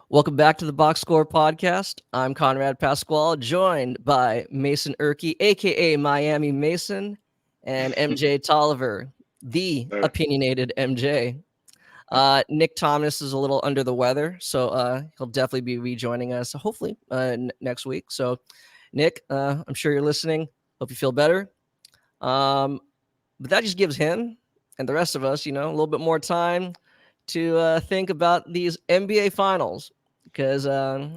Welcome back to the Box Score Podcast. I'm Conrad Pasquale, joined by Mason Erkey, aka Miami Mason, and MJ Tolliver, the Uh, opinionated MJ. Nick Thomas is a little under the weather, so he'll definitely be rejoining us, hopefully next week. So, Nick, I'm sure you're listening. Hope you feel better. Um, but that just gives him and the rest of us, a little bit more time to think about these NBA finals. Because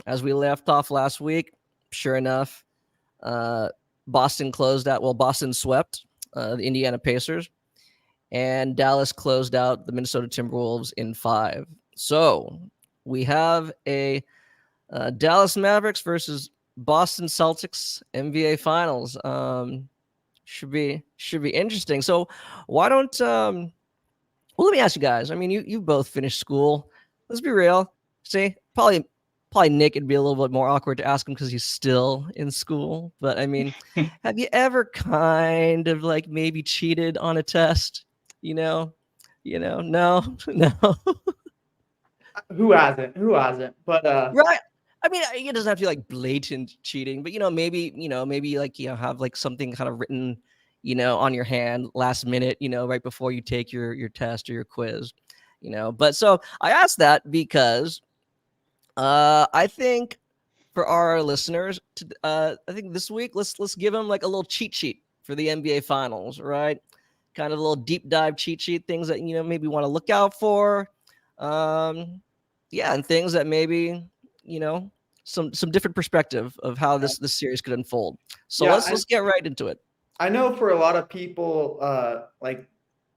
as we left off last week, sure enough, uh, Boston swept the Indiana Pacers, and Dallas closed out the Minnesota Timberwolves in five. So we have a Dallas Mavericks versus Boston Celtics NBA Finals. Should be interesting. So why don't well, let me ask you guys. I mean, you both finished school. Let's be real. See, probably Nick, it'd be a little bit more awkward to ask him because he's still in school. But I mean, have you ever kind of like maybe cheated on a test? You know, no, no. Who hasn't? Who hasn't? But Right. I mean, it doesn't have to be like blatant cheating, but maybe like have like something kind of written, on your hand last minute, right before you take your test or your quiz, But so I asked that because I think for our listeners, I think this week let's give them like a little cheat sheet for the NBA Finals, right? Kind of a little deep dive cheat sheet, things that maybe want to look out for. Yeah, and things that maybe you know some different perspective of how this series could unfold. So yeah, let's get right into it. I know for a lot of people, like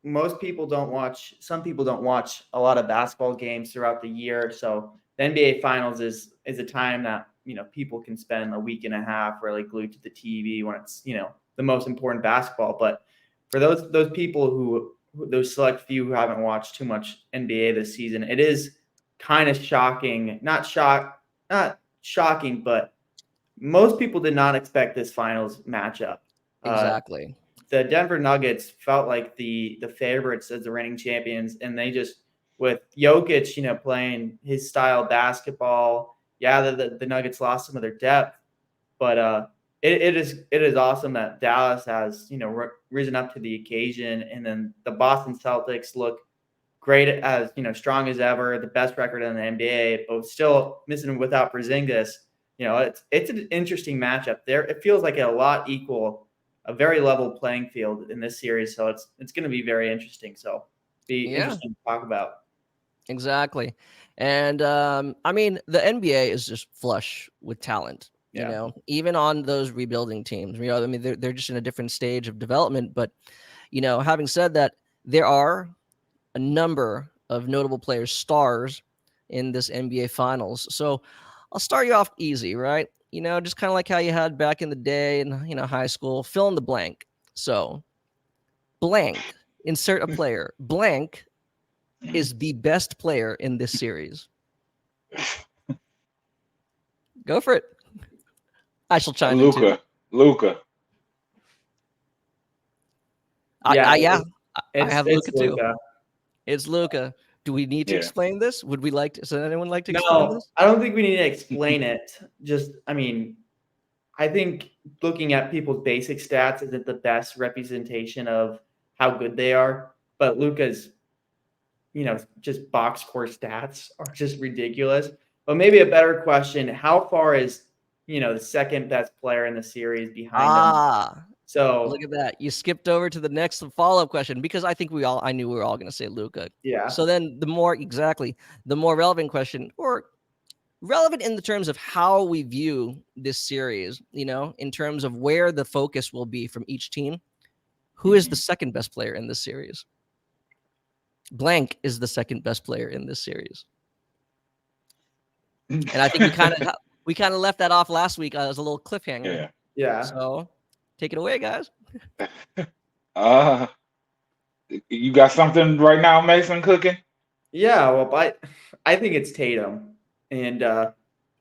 most people don't watch. Some people don't watch a lot of basketball games throughout the year. So the NBA Finals is a time that people can spend a week and a half really glued to the TV when it's the most important basketball. But for those people those select few who haven't watched too much NBA this season, it is kind of shocking. Not shocking, but most people did not expect this finals matchup. Uh, Exactly. the Denver Nuggets felt like the favorites as the reigning champions, and they just with Jokic, playing his style of basketball. Yeah, the Nuggets lost some of their depth, but it is awesome that Dallas has risen up to the occasion, and then the Boston Celtics look great as strong as ever, the best record in the NBA, but still missing without Porzingis. It's an interesting matchup there. It feels like a very level playing field in this series. So it's going to be very interesting. So be Yeah, interesting to talk about. exactly. And I mean, the NBA is just flush with talent. Yeah. Even on those rebuilding teams. I mean, they're just in a different stage of development. But having said that, there are a number of notable players, stars in this NBA Finals. So I'll start you off easy, right? Just kind of like how you had back in the day in high school. Fill in the blank. So blank, insert a player. Blank is the best player in this series. Go for it. I shall chime in too. Luca. Yeah. Yeah, I have It's Luca too. Luka. It's Luca. Do we need to Yeah. explain this? Would we like to? Does anyone like to explain No, this? I don't think we need to explain it. I think looking at people's basic stats isn't the best representation of how good they are. But Luca's, just box score stats are just ridiculous. But maybe a better question: how far is the second best player in the series behind him? Ah, look So at that. You skipped over to the next follow-up question because I knew we were all going to say Luca. yeah, So then the more relevant question, or relevant in the terms of how we view this series, in terms of where the focus will be from each team, who is the second best player in this series? Blank is the second best player in this series. And I think we kind of left that off last week as a little cliffhanger. Yeah. yeah, So take it away, guys. Uh, you got something right now, Mason, cooking? yeah. Well, I think it's Tatum, and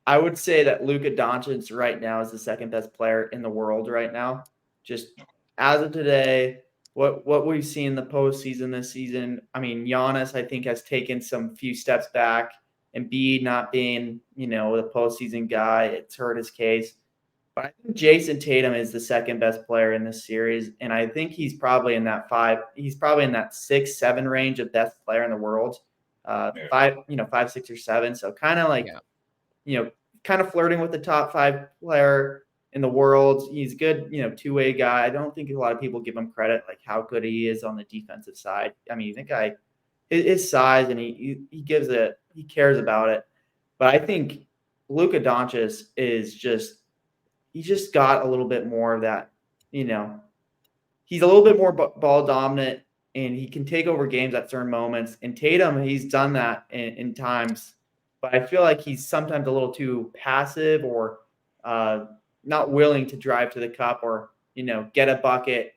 I would say that Luka Doncic right now is the second best player in the world right now. Just as of today, what we've seen in the postseason this season. I mean, Giannis I think has taken some few steps back. Embiid not being, the postseason guy, it's hurt his case. But I think Jason Tatum is the second best player in this series, and I think he's probably in that 6, 7 range of best player in the world. 5, 6, or 7. So kind of like, kind of flirting with the top 5 player in the world. He's a good, two-way guy. I don't think a lot of people give him credit, like how good he is on the defensive side. I mean, the guy, his size, and he cares about it. But I think Luka Doncic is he just got a little bit more of that, he's a little bit more ball dominant, and he can take over games at certain moments. And Tatum, he's done that in times, but I feel like he's sometimes a little too passive or not willing to drive to the cup or, get a bucket,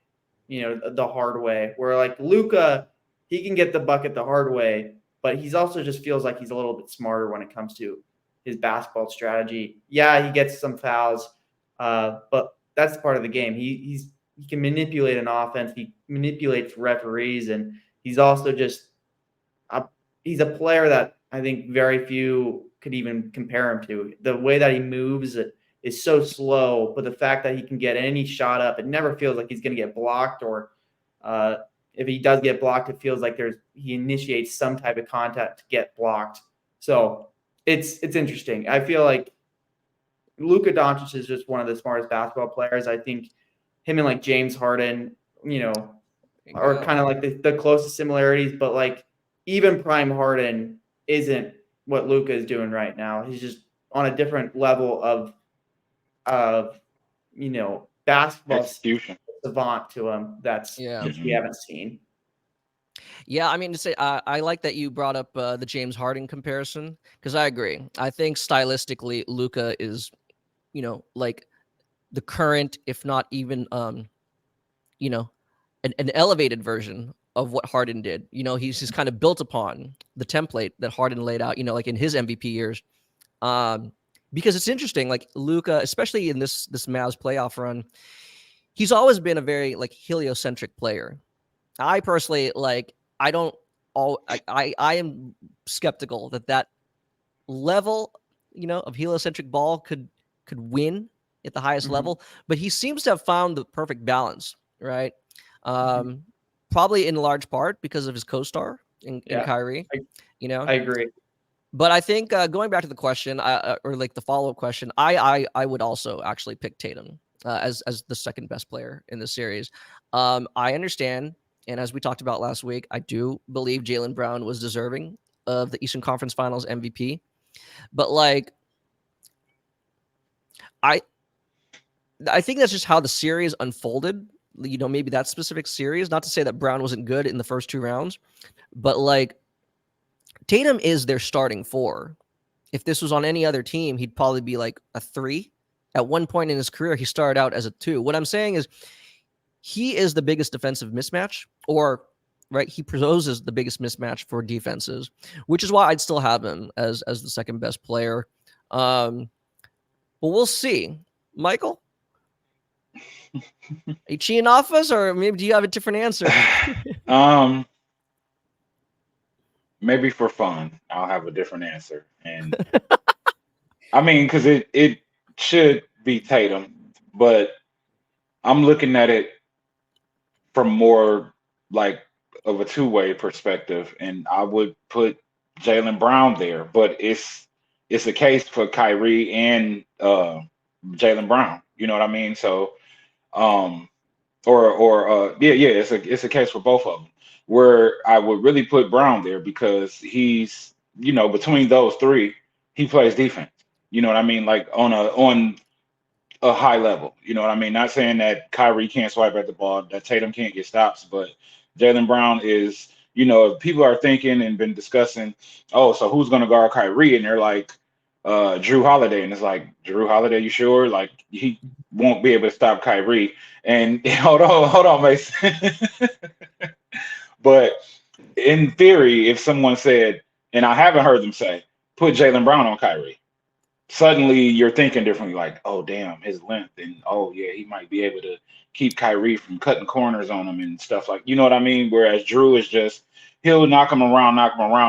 the hard way. Where like Luka, he can get the bucket the hard way, but he's also just feels like he's a little bit smarter when it comes to his basketball strategy. Yeah, he gets some fouls, but that's part of the game. He can manipulate an offense. He manipulates referees, and he's also just he's a player that I think very few could even compare him to. The way that he moves is so slow, but the fact that he can get any shot up, it never feels like he's going to get blocked, or if he does get blocked, it feels like he initiates some type of contact to get blocked. So it's interesting. I feel like Luka Doncic is just one of the smartest basketball players. I think him and like James Harden, are kind of like the closest similarities, but like even prime Harden isn't what Luka is doing right now. He's just on a different level of basketball execution savant to him. That's we haven't seen. Yeah, I mean, to say, I like that you brought up the James Harden comparison, because I agree. I think stylistically, Luka is, like the current, if not even, an elevated version of what Harden did. He's just kind of built upon the template that Harden laid out, like in his MVP years. Because it's interesting, like Luka, especially in this Mavs playoff run, he's always been a very like heliocentric player. I personally I am skeptical that level, of heliocentric ball could win at the highest level, but he seems to have found the perfect balance, right? Probably in large part because of his co-star in Kyrie. I agree. But I think going back to the question, or like the follow-up question, I would also actually pick Tatum as the second best player in the series. I understand, and as we talked about last week, I do believe Jaylen Brown was deserving of the Eastern Conference Finals MVP. But I think that's just how the series unfolded. Maybe that specific series. Not to say that Brown wasn't good in the first 2 rounds, but Tatum is their starting 4. If this was on any other team, he'd probably be like a 3. At one point in his career, he started out as a 2. What I'm saying is he is the biggest defensive mismatch, or right, he poses the biggest mismatch for defenses, which is why I'd still have him as the second best player. But we'll see. Michael? Are you cheating off us, or maybe do you have a different answer? Maybe for fun, I'll have a different answer. And I mean, because it should be Tatum, but I'm looking at it from more like of a two-way perspective, and I would put Jaylen Brown there, but it's a case for Kyrie and Jaylen Brown. You know what I mean? So, it's a case for both of them. Where I would really put Brown there because he's, between those 3, he plays defense. You know what I mean? Like on a high level. You know what I mean? Not saying that Kyrie can't swipe at the ball, that Tatum can't get stops, but Jaylen Brown is, if people are thinking and been discussing, oh, so who's going to guard Kyrie? And they're like, Drew Holiday. And it's like, Drew Holiday, you sure? Like, he won't be able to stop Kyrie. And hold on, Mason. But in theory, if someone said, and I haven't heard them say, put Jaylen Brown on Kyrie, suddenly you're thinking differently, like, oh, damn, his length. And, oh, yeah, he might be able to keep Kyrie from cutting corners on him and stuff like, you know what I mean? Whereas Drew is just, he'll knock him around.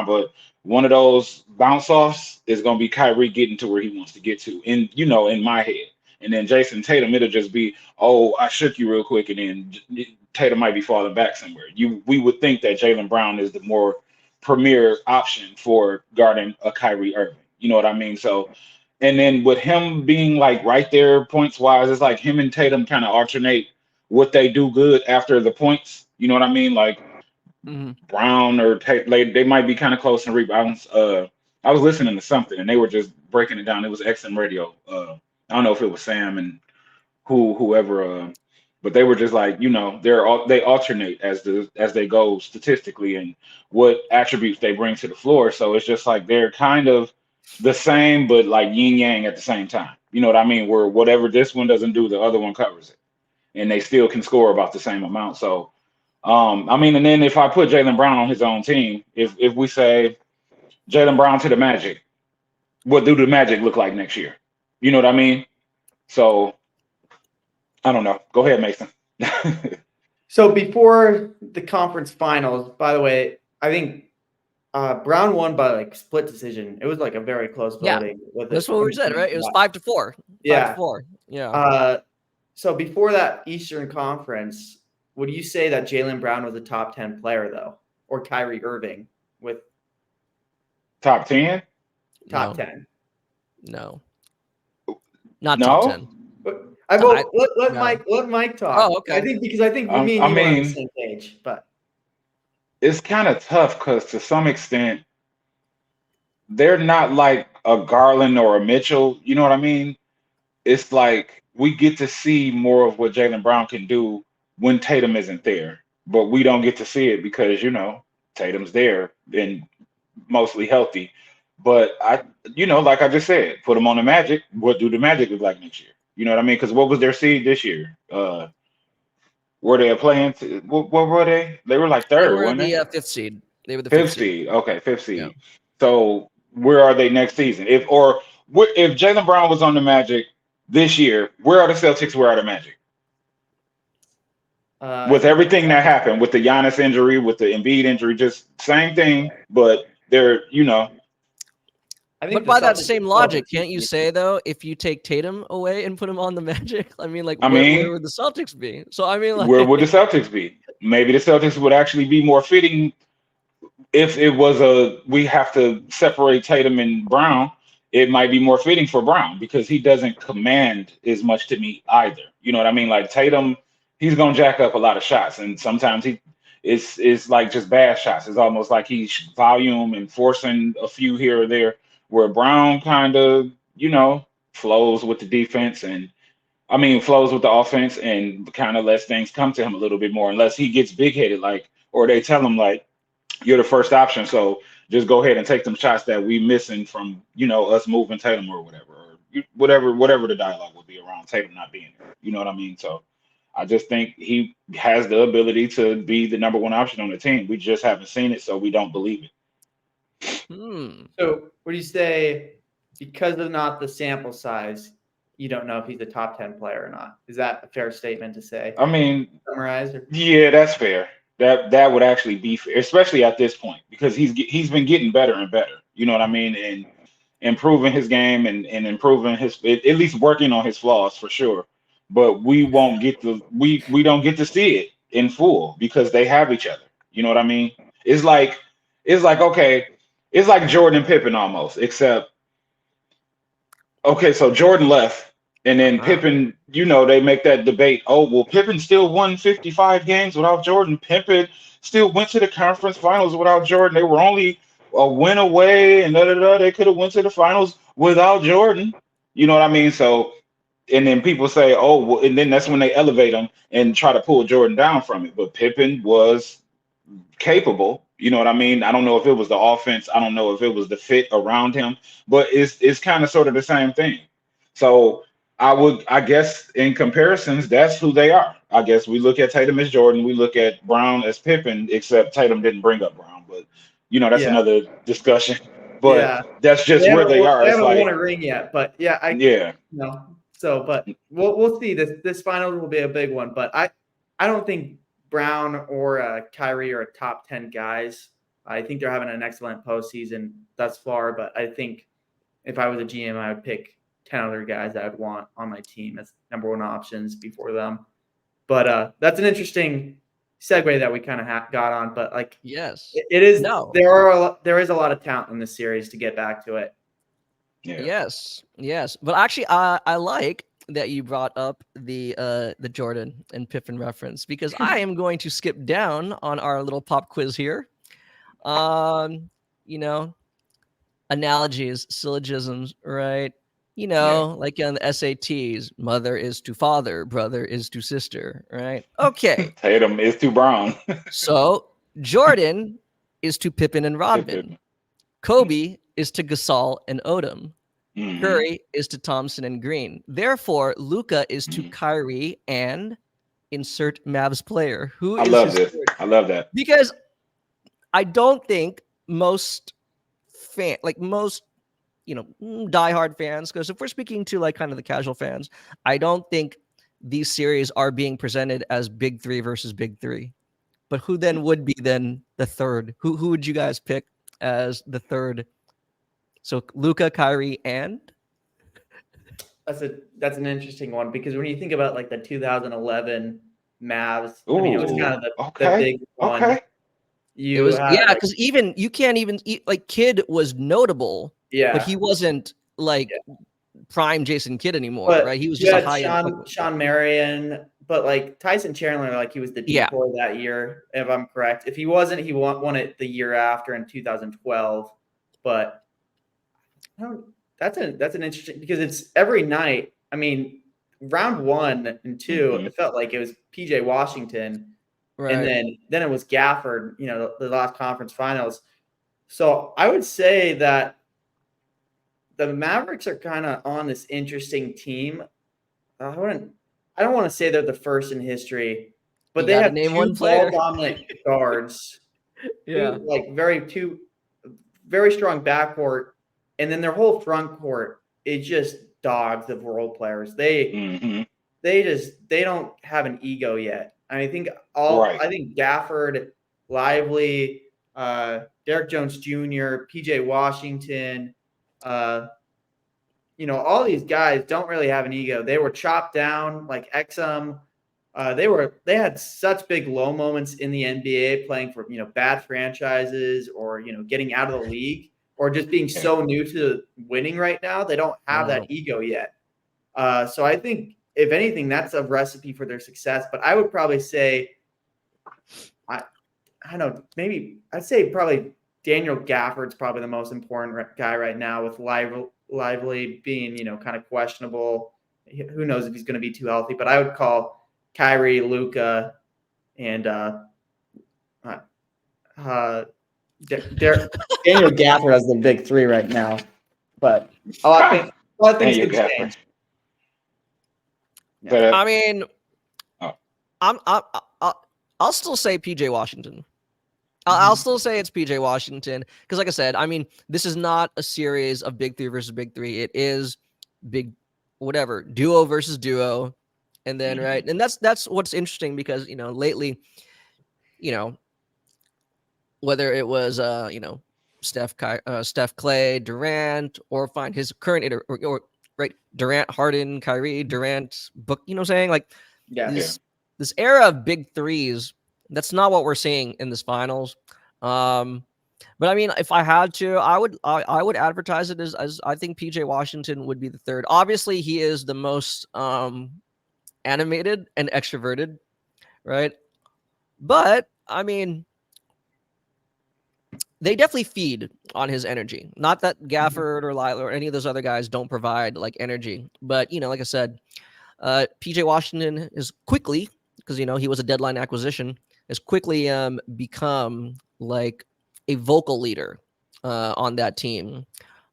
But one of those bounce offs is going to be Kyrie getting to where he wants to get to, in my head. And then Jason Tatum, it'll just be, oh, I shook you real quick, and then Tatum might be falling back somewhere. We would think that Jaylen Brown is the more premier option for guarding a Kyrie Irving. You know what I mean? So, and then with him being like right there points wise, it's like him and Tatum kind of alternate what they do good after the points. You know what I mean? Like Brown or they might be kind of close in rebounds. I was listening to something and they were just breaking it down. It was XM Radio. I don't know if it was Sam and whoever, but they were just like, they alternate as they go statistically and what attributes they bring to the floor. So it's just like they're kind of the same, but like yin yang at the same time. You know what I mean? Where whatever this one doesn't do, the other one covers it, and they still can score about the same amount. So, and then if I put Jaylen Brown on his own team, if we say Jaylen Brown to the Magic, what do the Magic look like next year? You know what I mean? So I don't know. Go ahead, Mason. So before the conference finals, by the way, I think Brown won by like split decision. It was like a very close voting. That's what we said, right? It was 5-4. 5-4. Yeah. So before that Eastern Conference, would you say that Jaylen Brown was a top 10 player though, or Kyrie Irving with top 10? Top 10. No. Not top 10. Let Mike talk. Oh, okay. I think me and you are on the same page, but it's kind of tough because to some extent they're not like a Garland or a Mitchell. You know what I mean? It's like we get to see more of what Jaylen Brown can do when Tatum isn't there, but we don't get to see it because Tatum's there and mostly healthy. But like I just said, put them on the Magic. What do the Magic look like next year? You know what I mean? Because what was their seed this year? Were they playing? What were they? They were like third. They were weren't the they? fifth seed. They were the fifth seed. Okay, fifth seed. Yeah. So where are they next season? If Jaylen Brown was on the Magic this year, where are the Celtics? Where are the Magic? With everything that happened, with the Giannis injury, with the Embiid injury, just same thing, but they're But by that same logic, can't you say though, if you take Tatum away and put him on the Magic, where would the Celtics be? So where would the Celtics be? Maybe the Celtics would actually be more fitting if it was we have to separate Tatum and Brown. It might be more fitting for Brown because he doesn't command as much to me either. You know what I mean? Like Tatum, he's gonna jack up a lot of shots, and sometimes it's like just bad shots. It's almost like he's volume and forcing a few here or there. Where Brown kind of, flows with the defense flows with the offense and kind of lets things come to him a little bit more, unless he gets big headed, or they tell him you're the first option, so just go ahead and take them shots that we missing from us moving Tatum or whatever the dialogue would be around Tatum not being there. You know what I mean? So I just think he has the ability to be the number one option on the team. We just haven't seen it, so we don't believe it. So would you say because of not the sample size, you don't know if he's a top 10 player or not? Is that a fair statement to say? Summarize? Yeah, that's fair. That would actually be fair, especially at this point, because he's been getting better and better. You know what I mean? And improving his game and improving at least working on his flaws for sure. But we don't get to see it in full because they have each other. You know what I mean? It's like okay. It's like Jordan and Pippen almost, except, okay, so Jordan left, and then Pippen, they make that debate. Oh, well, Pippen still won 55 games without Jordan. Pippen still went to the conference finals without Jordan. They were only a win away, and they could have went to the finals without Jordan. You know what I mean? So, and then people say, oh, well, and then that's when they elevate him and try to pull Jordan down from it. But Pippen was capable. You know what I mean? I don't know if it was the offense. I don't know if it was the fit around him, but it's kind of sort of the same thing. So I guess in comparisons, that's who they are. I guess we look at Tatum as Jordan. We look at Brown as Pippen, except Tatum didn't bring up Brown, but that's another discussion. But that's just where they are. They haven't won a ring yet, but So, but we'll see. This finals will be a big one, but I don't think Brown or Kyrie are top 10 guys I think they're having an excellent postseason thus far, but I think if I was a GM, I would pick 10 other guys I would want on my team as number one options before them. But that's an interesting segue that we kind of got on. But like, Yes. it is No. there is a lot of talent in this series to get back to it. Yeah. Yes. But actually, I like that you brought up the Jordan and Pippen reference, because I am going to skip down on our little pop quiz here. You know, analogies, syllogisms, right? You know, like on the SATs, mother is to father, brother is to sister, right? Okay. Tatum is to Brown. So Jordan is to Pippen and Rodman. Pippen. Kobe is to Gasol and Odom. Mhm. Curry is to Thompson and Green. Therefore, Luka is to Mhm. Kyrie and insert Mavs player. Who I is love his this. third? I love that. Because I don't think most diehard fans, because if we're speaking to like kind of the casual fans, I don't think these series are being presented as big three versus big three. But who then would be then the third? Who would you guys pick as the third? So Luka, Kyrie, and That's an interesting one, because when you think about like the 2011 Mavs, I mean, it was Ooh, kind of the okay. big one. Okay. it was had, like, because even you can't even like Kidd was notable, but he wasn't like prime Jason Kidd anymore, But right? He was you just a had high end. Sean Marion, but like Tyson Chandler, like he was the Yeah. decoy that year, if I'm correct. If he wasn't, he won it the year after in 2012. But that's an interesting, because it's every night. I mean, round 1 and 2, Mhm. it felt like it was PJ Washington, Right. and then it was Gafford. The last conference finals. So I would say that the Mavericks are kind of on this interesting team. I don't want to say they're the first in history, but You they gotta have name two one player. ball dominant guards, Yeah. two very strong backcourt, and then their whole front court is just dogs of role players. Mhm. They don't have an ego yet. I think Right. I think Gafford, Lively, Derek Jones Jr., PJ Washington, all these guys don't really have an ego. They were chopped down like Exum. They had such big low moments in the NBA, playing for bad franchises, or getting out of the league, or just being so new to winning right now. They don't have that ego yet. So I think, if anything, that's a recipe for their success. But I would probably say, I don't know, maybe I'd say probably Daniel Gafford's probably the most important guy right now, with Lively being, kind of questionable. Who knows if he's going to be too healthy? But I would call Kyrie, Luka, and Daniel Gafford as the big three right now. But a lot of things Daniel could Gafford. change. But, I mean, Oh. I'll still say PJ Washington. Mm-hmm. I'll still say it's PJ Washington, because, like I said, I mean, this is not a series of big three versus big three. It is duo versus duo, and then Mhm. right, and that's what's interesting, because lately, whether it was Steph, Clay, Durant, or find his current or right, Durant, Harden, Kyrie, Durant, Book. You know what I'm saying? Like this era of big threes. That's not what we're seeing in this finals. But I mean, if I had to, I would advertise it as I think PJ Washington would be the third. Obviously, he is the most animated and extroverted, right? But I mean, they definitely feed on his energy. Not that Gafford or Lila or any of those other guys don't provide like energy, but like I said, PJ Washington is quickly, because he was a deadline acquisition, has quickly become like a vocal leader on that team.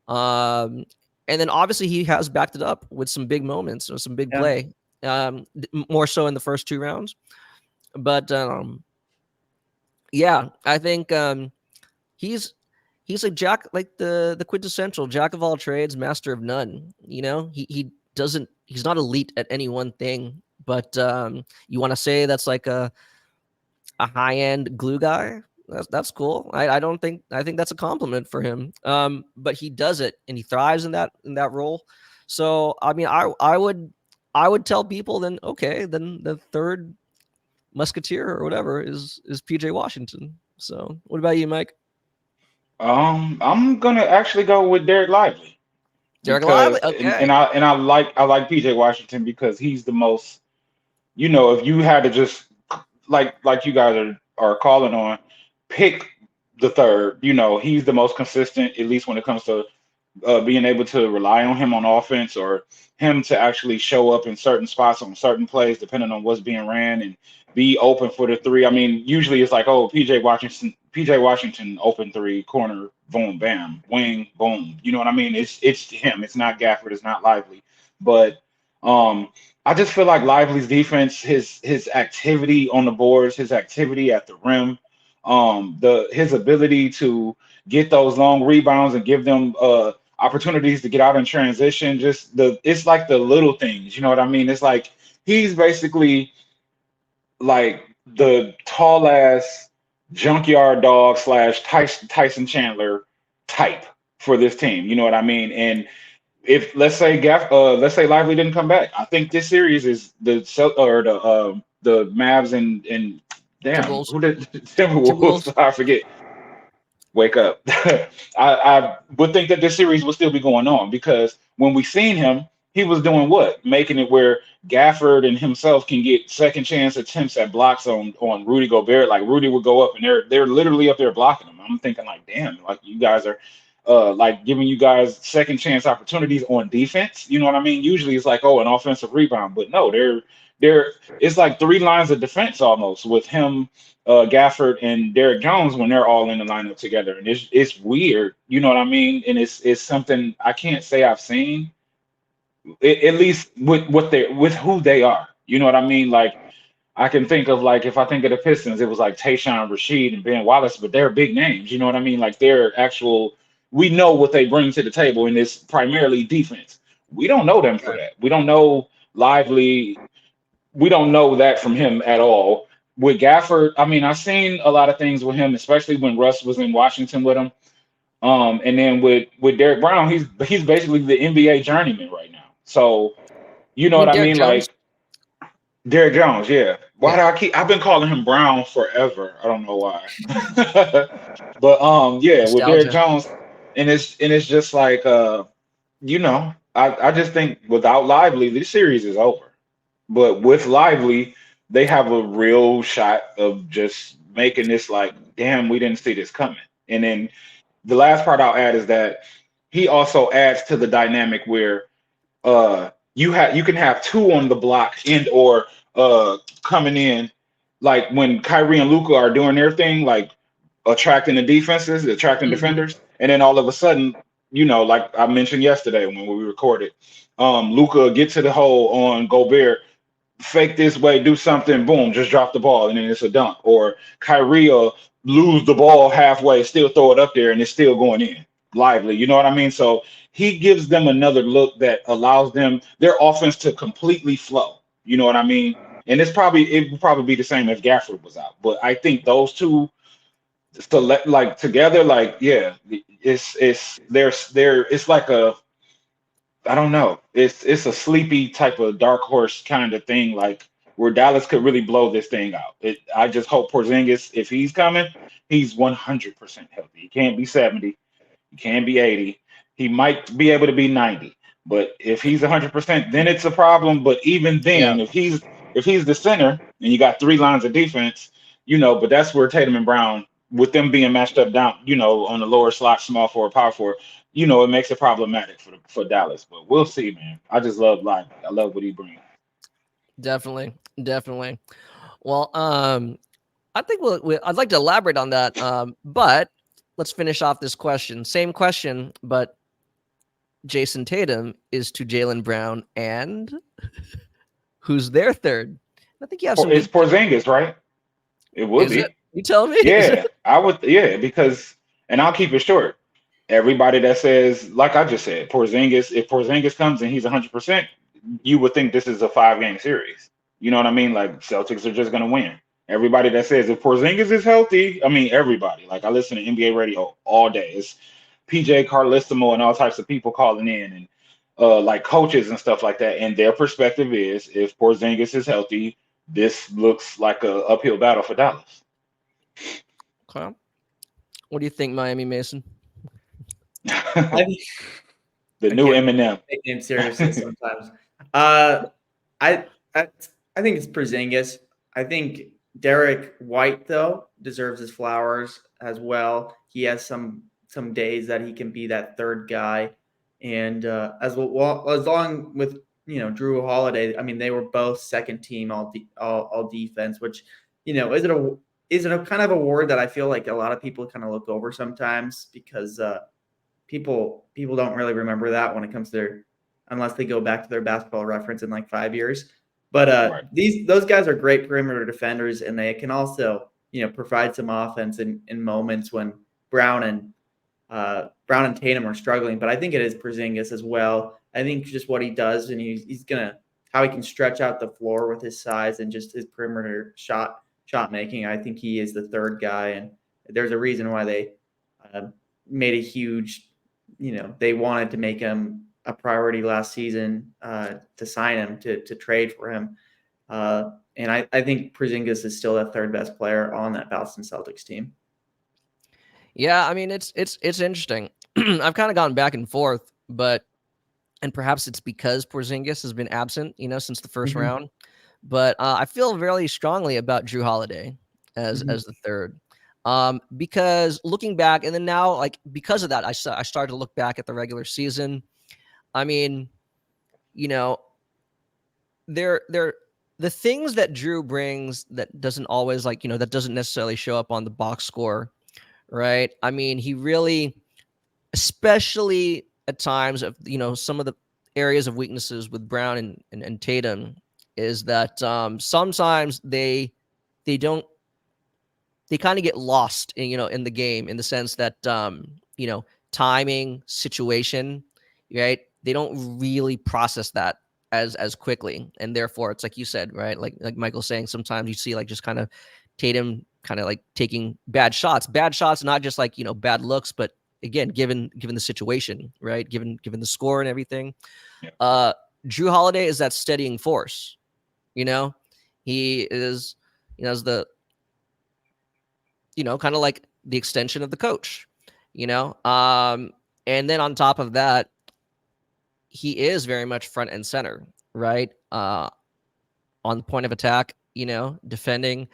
And then obviously he has backed it up with some big moments or some big play, more so in the first 2 rounds. But yeah, I think he's a jack, like the quintessential jack of all trades, master of none. He's not elite at any one thing, but you want to say that's like a high end glue guy. That's cool. I don't think I think that's a compliment for him. But he does it and he thrives in that role. So I mean, I would tell people then, okay, then the third musketeer or whatever is PJ Washington. So what about you, Mike? I'm gonna actually go with Derek Lively Derek Lively. because Okay. I like PJ Washington because he's the most, if you had to just like you guys are calling on, pick the third, he's the most consistent, at least when it comes to being able to rely on him on offense, or him to actually show up in certain spots on certain plays, depending on what's being ran, and be open for the three. I mean, usually it's like, oh, PJ Washington, open three, corner, boom, bam, wing, boom. You know what I mean? It's him. It's not Gafford. It's not Lively. But I just feel like Lively's defense, his activity on the boards, his activity at the rim, his ability to get those long rebounds and give them opportunities to get out in transition. It's like the little things, you know what I mean? It's like he's basically like the tall ass junkyard dog / Tyson Chandler type for this team. You know what I mean? And if let's say Lively didn't come back, I think this series is the Mavs and damn, Timberwolves. who did Timberwolves? Timberwolves. I forget. Wake up. I would think that this series will still be going on, because when we seen him, he was doing what? Making it where Gafford and himself can get second chance attempts at blocks on Rudy Gobert. Like Rudy would go up and they're literally up there blocking him. I'm thinking like, damn, like you guys are like giving you guys second chance opportunities on defense. You know what I mean? Usually it's like, oh, an offensive rebound, but no, they're it's like three lines of defense almost with him, Gafford and Derek Jones when they're all in the lineup together, and it's weird, you know what I mean? And it's something I can't say I've seen, at least with who they are. You know what I mean? Like I can think of, like, if I think of the Pistons, it was like Tayshaun Rasheed and Ben Wallace, but they're big names. You know what I mean? Like they're actual. We know what they bring to the table, and it's primarily defense. We don't know them for that. We don't know Lively. We don't know that from him at all. With Gafford, I mean, I've seen a lot of things with him, especially when Russ was in Washington with him. And then with Derek Brown, he's basically the NBA journeyman right now. So you know You what mean I Derek mean? Jones? Like Derek Jones, yeah. Why Yeah. do I've been calling him Brown forever. I don't know why. But yeah, with Derek Nostalgia. Jones, and it's just like I just think without Lively, this series is over. But with Lively, they have a real shot of just making this like, damn, we didn't see this coming. And then the last part I'll add is that he also adds to the dynamic where you can have two on the block and or coming in, like when Kyrie and Luca are doing their thing, like attracting the defenses, attracting Mhm. defenders, and then all of a sudden, like I mentioned yesterday when we recorded, Luca get to the hole on Gobert, fake this way, do something, boom, just drop the ball, and then it's a dunk. Or Kyrie lose the ball halfway, still throw it up there, and it's still going in. Lively, you know what I mean? So he gives them another look that allows them their offense to completely flow. You know what I mean? And it would probably be the same if Gafford was out. But I think those two select like together, like yeah, it's like a, I don't know. It's a sleepy type of dark horse kind of thing, like where Dallas could really blow this thing out. I just hope Porzingis, if he's coming, he's 100% healthy. He can't be 70. He can't be 80. He might be able to be 90. But if he's 100%, then it's a problem. But even Yeah. then, if he's the center and you got three lines of defense, but that's where Tatum and Brown, with them being matched up down, on the lower slot, small forward, power forward, it makes it problematic for Dallas. But we'll see, man. I just love life. I love what he brings. Definitely. Definitely. Well, I think I'd like to elaborate on that. But let's finish off this question. Same question, but Jason Tatum is to Jaylen Brown, and who's their third? I think you have some It's good. Porzingis, right? It would Is it? be. You tell me. Is Yeah, it? I would. Yeah, because, and I'll keep it short. Everybody that says, like I just said, Porzingis, if Porzingis comes and he's 100%, you would think this is a 5-game series. You know what I mean? Like Celtics are just going to win. Everybody that says if Porzingis is healthy, I mean everybody. Like I listen to NBA radio all day. It's PJ Carlissimo and all types of people calling in and like coaches and stuff like that. And their perspective is if Porzingis is healthy, this looks like a uphill battle for Dallas. Okay. What do you think, Miami Mason? I think The I new can't Eminem. take him seriously sometimes. I think it's Porzingis. I think Derek White though deserves his flowers as well. He has some days that he can be that third guy, and as long with Drew Holiday. I mean, they were both second team all defense, which is it a kind of award that I feel like a lot of people kind of look over sometimes because people don't really remember that when it comes to unless they go back to their Basketball Reference in like 5 years. But Right. those guys are great perimeter defenders, and they can also provide some offense in moments when Brown and Tatum are struggling. But I think it is Porzingis as well. I think just what he does, and he's gonna how he can stretch out the floor with his size and just his perimeter shot making. I think he is the third guy, and there's a reason why they made a huge. They wanted to make him a priority last season to sign him, to trade for him. And I think Porzingis is still the third best player on that Boston Celtics team. Yeah, I mean it's interesting. I've kind of gone back and forth, and perhaps it's because Porzingis has been absent, since the 1st round. But I feel really strongly about Drew Holiday as the third. Because looking back, and then now, like because of that, I started to look back at the regular season. I mean, they're the things that Drew brings that doesn't always that doesn't necessarily show up on the box score, right? I mean, he really, especially at times of some of the areas of weaknesses with Brown and Tatum, is that sometimes they kind of get lost in the game, in the sense that timing, situation, right? They don't really process that as quickly, and therefore it's like you said, right? Like Michael's saying, sometimes you see just kind of Tatum kind of taking bad shots, not just bad looks, but again, given the situation, right? Given the score and everything. Yeah. Drew Holiday is that steadying force. He is, as the, kind of like the extension of the coach, and then on top of that, he is very much front and center, right? On the point of attack, defending,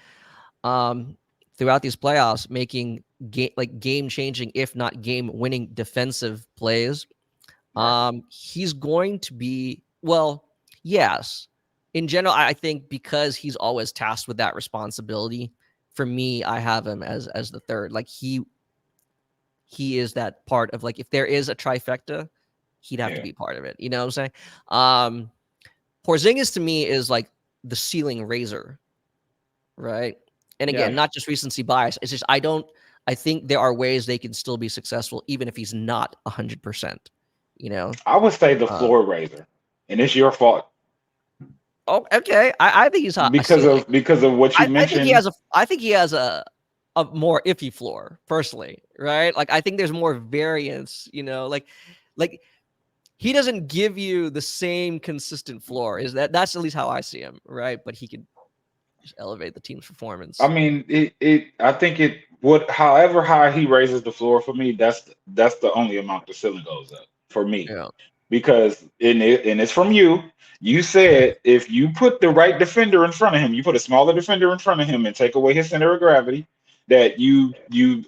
throughout these playoffs, making game changing, if not game winning defensive plays. Right. He's going to be, yes. In general, I think because he's always tasked with that responsibility, for me, I have him as the third. Like he is that part of, if there is a trifecta, he'd have to be part of it. You know what I'm saying? Porzingis to me is like the ceiling raiser, right? And again, not just recency bias. It's just I think there are ways they can still be successful even if he's not 100%. I would say the floor raiser, and it's your fault. Oh, okay. I think he's hot because of what you mentioned. I think he has a more iffy floor, personally, right? Like I think there's more variance. Like he doesn't give you the same consistent floor. That's at least how I see him, right? But he could just elevate the team's performance. I mean, I think it would, however high he raises the floor for me, that's the only amount the ceiling goes up for me. Yeah. Because and it's from you. You said if you put the right defender in front of him, you put a smaller defender in front of him and take away his center of gravity, that you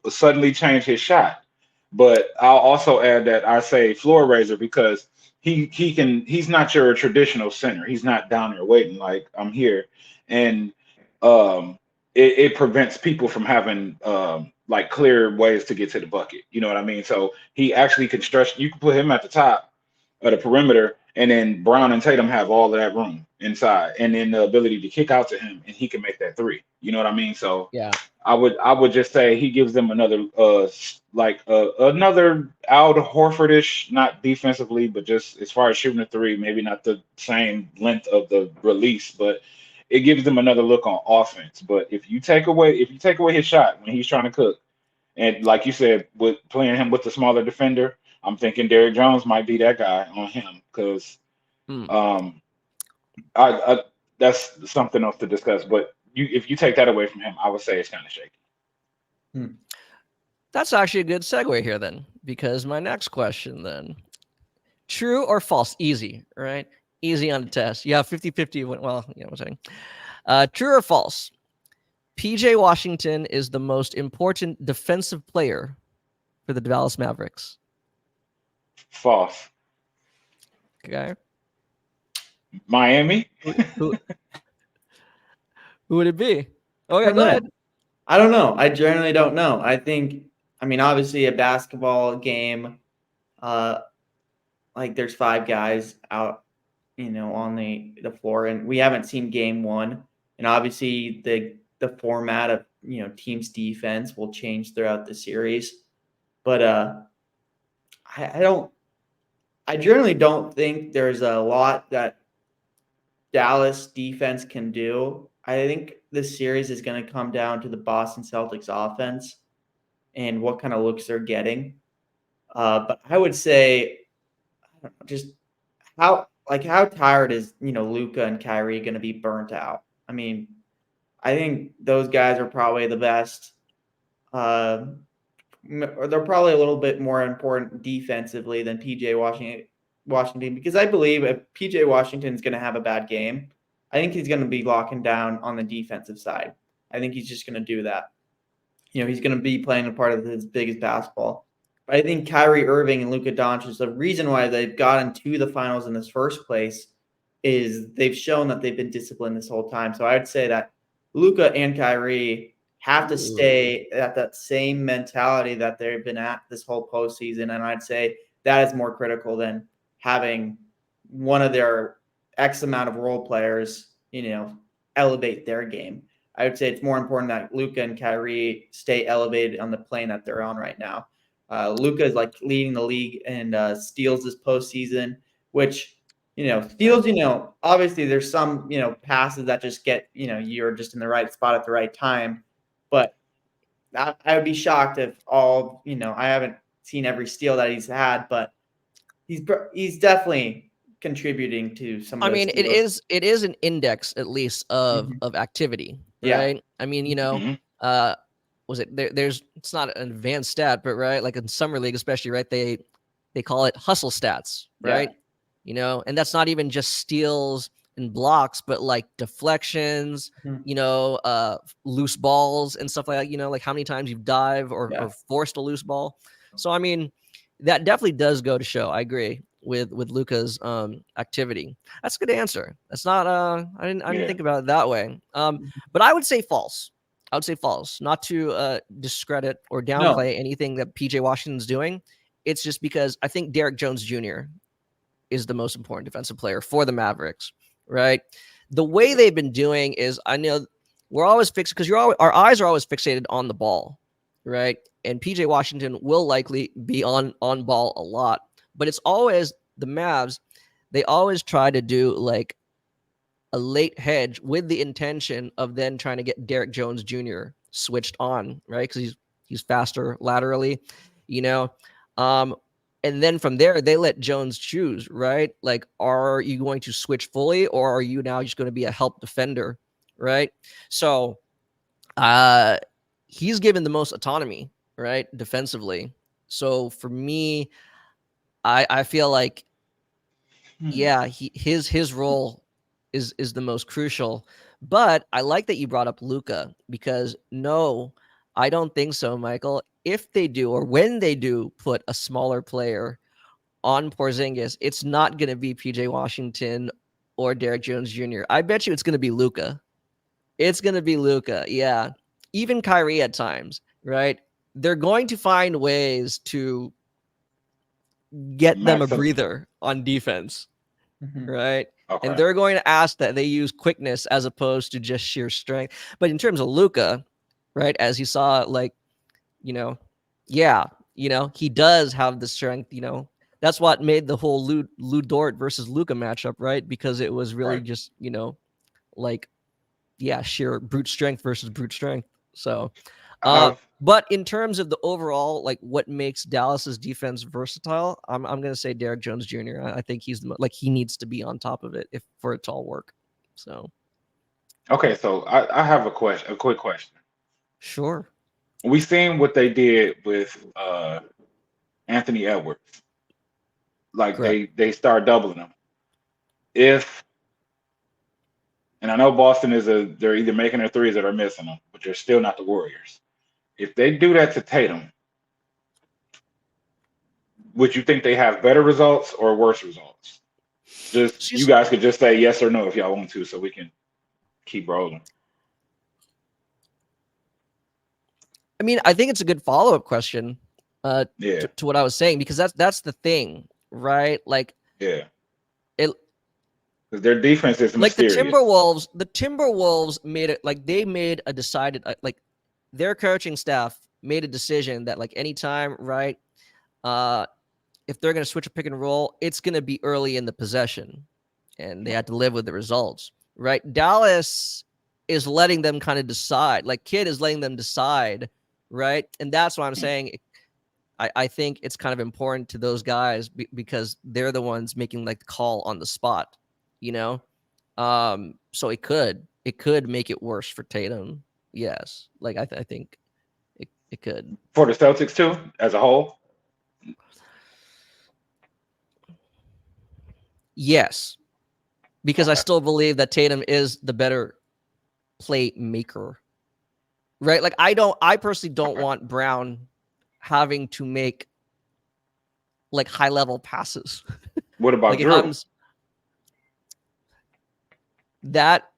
suddenly change his shot. But I'll also add that I say floor raiser because he's not your traditional center. He's not down there waiting like I'm here. And it prevents people from having like clear ways to get to the bucket. You know what I mean? So he actually can stretch. You can put him at the top of the perimeter, and then Brown and Tatum have all of that room inside, and then the ability to kick out to him, and he can make that three. You know what I mean? So yeah, I would just say he gives them another another Al Horfordish, not defensively, but just as far as shooting a three, maybe not the same length of the release, but it gives them another look on offense. But if you take away his shot when he's trying to cook, and like you said, with playing him with the smaller defender, I'm thinking Derrick Jones might be that guy on him because Hmm. I that's something else to discuss. But if you take that away from him, I would say it's kind of shaky. That's actually a good segue here then, because my next question then, true or false? Easy, right? Easy on the test. Yeah, 50-50. Well, you know what I'm saying. True or false? PJ Washington is the most important defensive player for the Dallas Mavericks. False. Okay. Miami. Who would it be? Oh, I yeah, don't go know. ahead. I don't know. I generally don't know. I mean, obviously a basketball game, like there's 5 guys out, on the floor, and we haven't seen game 1. And obviously the format of, team's defense will change throughout the series. But I generally don't think there's a lot that Dallas defense can do. I think this series is going to come down to the Boston Celtics offense and what kind of looks they're getting. But I would say, I don't know, just how tired is Luka and Kyrie going to be burnt out? I mean, I think those guys are probably the best. Or they're probably a little bit more important defensively than PJ Washington, because I believe if PJ Washington is going to have a bad game, I think he's going to be locking down on the defensive side. I think he's just going to do that. He's going to be playing a part of his biggest basketball. But I think Kyrie Irving and Luka Doncic, the reason why they've gotten to the finals in this first place is they've shown that they've been disciplined this whole time. So I would say that Luka and Kyrie have to stay at that same mentality that they've been at this whole postseason. And I'd say that is more critical than having one of their X amount of role players, elevate their game. I would say it's more important that Luka and Kyrie stay elevated on the plane that they're on right now. Luka is like leading the league in steals this postseason, which, steals, obviously there's some, passes that just get, you're just in the right spot at the right time. But I would be shocked if I haven't seen every steal that he's had, but he's definitely contributing to some of I those mean, steals. it is an index at least of activity, right? Yeah. I mean, Mhm. was it there's it's not an advanced stat, but right, like in summer league especially, right? They call it hustle stats, right? And that's not even just steals and blocks, but like deflections, Mhm. loose balls and stuff like that, like how many times you've dived or forced a loose ball. So I mean, that definitely does go to show. I agree with Luka's activity. That's a good answer. That's not I didn't think about it that way. But I would say false. I would say false, not to discredit or downplay anything that PJ Washington's doing. It's just because I think Derrick Jones Jr. is the most important defensive player for the Mavericks, right? The way they've been doing is, I know we're always fixed because our eyes are always fixated on the ball, right? And PJ Washington will likely be on ball a lot, but it's always the Mavs. They always try to do like a late hedge with the intention of then trying to get Derrick Jones Jr. switched on, right? Because he's faster laterally, you know. And then from there, they let Jones choose, right? Like, are you going to switch fully, or are you now just going to be a help defender, right? So, he's given the most autonomy, right, defensively. So for me, I feel like, yeah, his role is the most crucial. But I like that you brought up Luka, because no, I don't think so, Michael. If they do, or when they do put a smaller player on Porzingis, it's not going to be PJ Washington or Derrick Jones Jr. I bet you it's going to be Luka. It's going to be Luka. Yeah. Even Kyrie at times, right? They're going to find ways to get them a Max up. breather on defense, right? Okay. And they're going to ask that they use quickness as opposed to just sheer strength. But in terms of Luka, right, as you saw, like, he does have the strength, That's what made the whole Lou Dort versus Luka matchup, right? Because it was really Right. just, like yeah, sheer brute strength versus brute strength. So, I've but in terms of the overall, like what makes Dallas's defense versatile, I'm gonna say Derrick Jones Jr. I think he's like he needs to be on top of it if for it to all work. So okay. So I have a quick question. sure, We seen what they did with Anthony Edwards. Like correct. they start doubling him. If and I know Boston they're either making their threes or they're missing them, but they're still not the Warriors. If they do that to Tatum, would you think they have better results or worse results? Just you She's, guys could just say yes or no if y'all want to, so we can keep rolling. I mean, I think it's a good follow up question Yeah, to what I was saying because that's the thing, right? Like yeah. it, 'Cause their defense is like mysterious. The Timberwolves made it like they made a decided like their coaching staff made a decision that like anytime, right? If they're going to switch a pick and roll, it's going to be early in the possession, and they had to live with the results, right? Dallas is letting them kind of decide. Like Kidd is letting them decide, right? And that's why I'm saying I think it's kind of important to those guys because they're the ones making like the call on the spot, you know. So it could make it worse for Tatum. Yes, like I think it could. For the Celtics too, as a whole. Yes, because I Okay. still believe that Tatum is the better playmaker, right? Like I personally don't Okay. want Brown having to make like high level passes. What about Like if I'm Drew? that,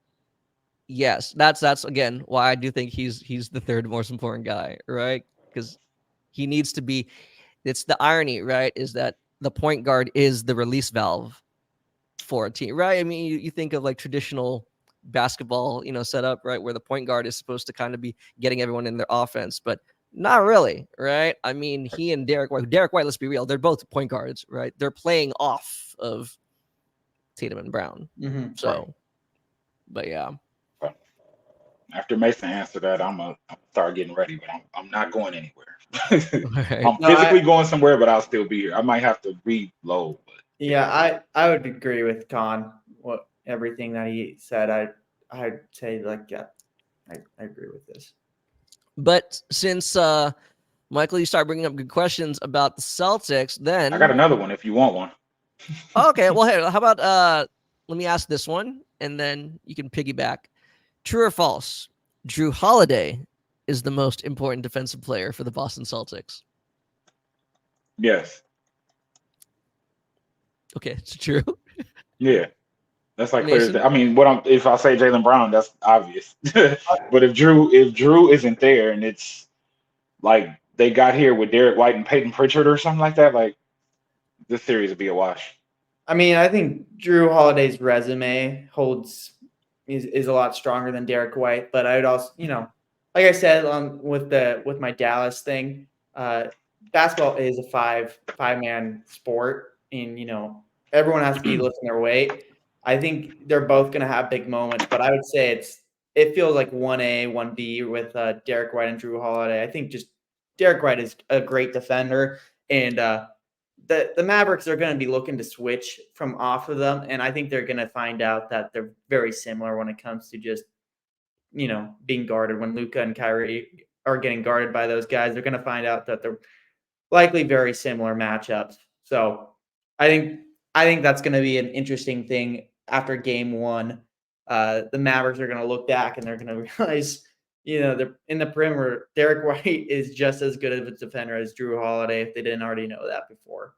yes, that's again why I do think he's the third most important guy, right? Because he needs to be. It's the irony, right? Is that the point guard is the release valve for a team, right? I mean, you think of like traditional basketball, setup, right, where the point guard is supposed to kind of be getting everyone in their offense, but not really, right? I mean, he and Derek White, let's be real, they're both point guards, right? They're playing off of Tatum and Brown. Mm-hmm. So, but yeah. Okay. After Mason answered that, I'm gonna start getting ready, but I'm not going anywhere. All right. I'm No, physically going somewhere, but I'll still be here. I might have to reload, but I would agree with Con what everything that he said. I'd say like yeah, I agree with this. But since Michael, you start bringing up good questions about the Celtics, then I got another one if you want one. okay. Well, hey, how about let me ask this one, and then you can piggyback. True or false? Drew Holiday is the most important defensive player for the Boston Celtics. Yes. Okay, it's true. Yeah. That's like clear as Mason? day. I mean, if I say Jaylen Brown, that's obvious. But if Drew isn't there and it's like they got here with Derek White and Peyton Pritchard or something like that, like this series would be a wash. I mean, I think Drew Holiday's resume is a lot stronger than Derek White, but I would also, like I said, with my Dallas thing, basketball is a five man sport, and everyone has to be lifting their weight. I think they're both going to have big moments, but I would say it feels like 1A, 1B with Derek White and Drew Holiday. I think just Derek White is a great defender, and the Mavericks are going to be looking to switch from off of them, and I think they're going to find out that they're very similar when it comes to just being guarded. When Luka and Kyrie are getting guarded by those guys, they're going to find out that they're likely very similar matchups. So I think that's going to be an interesting thing after game one. The Mavericks are going to look back and they're going to realize, they're in the perimeter. Derek White is just as good of a defender as Drew Holiday if they didn't already know that before.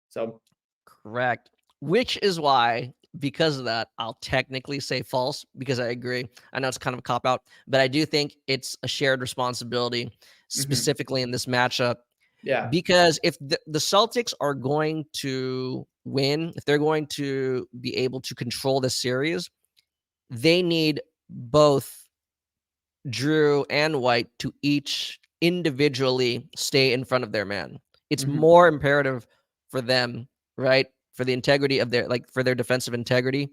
So Correct. Which is why, because of that, I'll technically say false because I agree. I know it's kind of a cop out, but I do think it's a shared responsibility, specifically in this matchup. yeah, Because if the Celtics are going to win, if they're going to be able to control the series, they need both Drew and White to each individually stay in front of their man. It's more imperative for them, right? For the integrity of for their defensive integrity.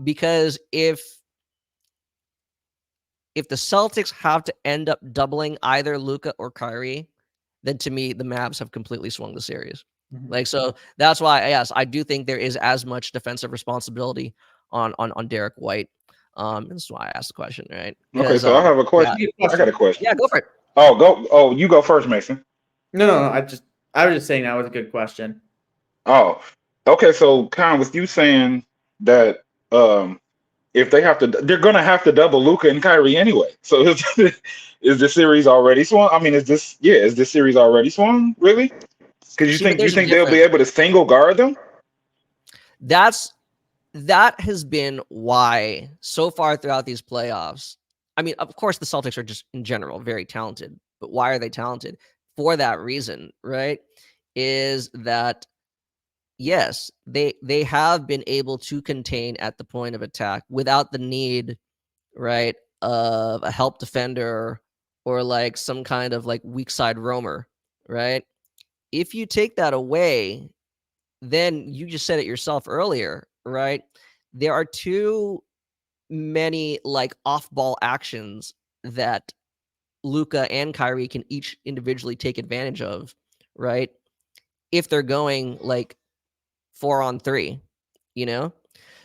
Because if if the Celtics have to end up doubling either Luka or Kyrie, then to me the Mavs have completely swung the series. Like, so that's why, yes, I do think there is as much defensive responsibility on Derek White. That's why I asked the question, right? Okay, so I have a question. I got a question. Yeah, go for it. Oh, go. Oh, you go first, Mason. No. I was just saying that was a good question. Oh, okay. So, Con, with you saying that, if they have to, they're gonna have to double Luca and Kyrie anyway. So, is this series already swung? I mean, is this series already swung? Really? Because See, but you there's a think they'll be difference. able to single guard them? That has been why so far throughout these playoffs. I mean, of course, the Celtics are just in general very talented, but why are they talented? For that reason, right? Is that yes, they have been able to contain at the point of attack without the need, right, of a help defender or like some kind of like weak side roamer, right? If you take that away, then you just said it yourself earlier, right? There are too many like off-ball actions that Luka and Kyrie can each individually take advantage of, right? If they're going like 4-on-3, you know?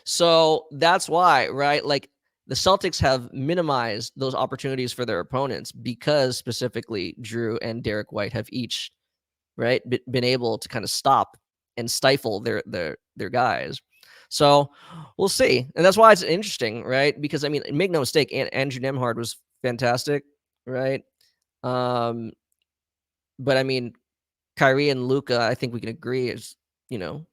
So that's why, right? Like the Celtics have minimized those opportunities for their opponents because specifically Drew and Derek White have each, right, been able to kind of stop and stifle their guys. So we'll see, and that's why it's interesting, right? Because I mean, make no mistake, Andrew Nemhard was fantastic, right? Um, but I mean, Kyrie and Luka, I think we can agree is, you know,